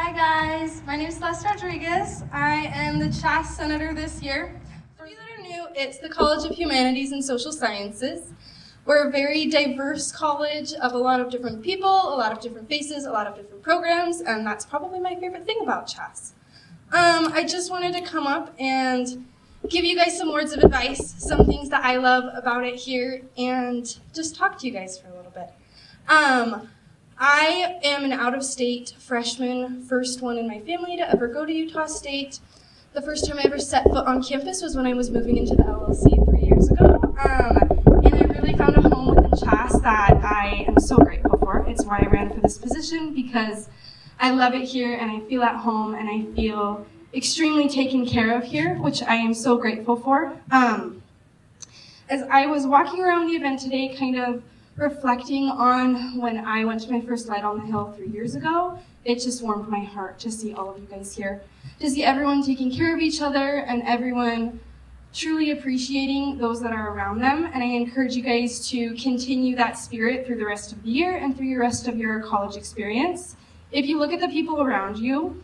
Hi guys, my name is Celeste Rodriguez. I am the CHAS Senator this year. For you that are new, it's the College of Humanities and Social Sciences. We're a very diverse college of a lot of different people, a lot of different faces, a lot of different programs, and that's probably my favorite thing about CHAS. I just wanted to come up and give you guys some words of advice, some things that I love about it here, and just talk to you guys for a little bit. I am an out-of-state freshman, first one in my family to ever go to Utah State. The first time I ever set foot on campus was when I was moving into the LLC 3 years ago, and I really found a home within CHAS that I am so grateful for. It's why I ran for this position, because I love it here and I feel at home and I feel extremely taken care of here, which I am so grateful for. As I was walking around the event today, kind of reflecting on when I went to my first Light on the Hill 3 years ago, it just warmed my heart to see all of you guys here, to see everyone taking care of each other and everyone truly appreciating those that are around them. And I encourage you guys to continue that spirit through the rest of the year and through the rest of your college experience. If you look at the people around you,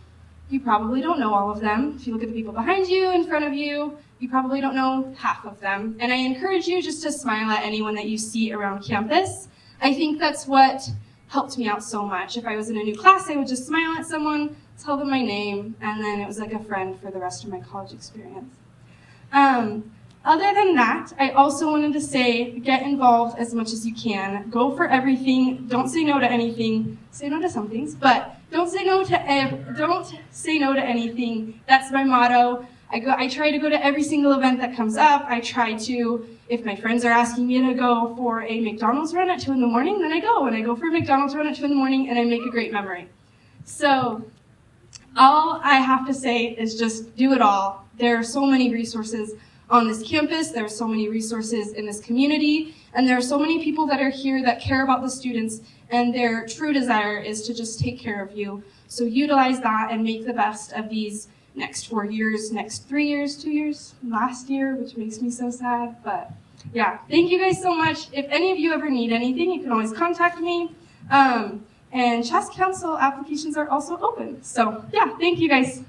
you probably don't know all of them. If you look at the people behind you, in front of you, you probably don't know half of them. And I encourage you just to smile at anyone that you see around campus. I think that's what helped me out so much. If I was in a new class, I would just smile at someone, tell them my name, and then it was like a friend for the rest of my college experience. Other than that, I also wanted to say, get involved as much as you can. Go for everything. Don't say no to anything. Say no to some things, but don't say no to anything. That's my motto. I try to go to every single event that comes up. I try to, if my friends are asking me to go for a McDonald's run at 2 in the morning, then I go. And I go for a McDonald's run at 2 in the morning, and I make a great memory. So all I have to say is just do it all. There are so many resources on this campus. There are so many resources in this community. And there are so many people that are here that care about the students, and their true desire is to just take care of you. So utilize that and make the best of these next 4 years, next 3 years, 2 years, last year, which makes me so sad. But yeah, thank you guys so much. If any of you ever need anything, you can always contact me. And CHAS Council applications are also open. So yeah, thank you guys.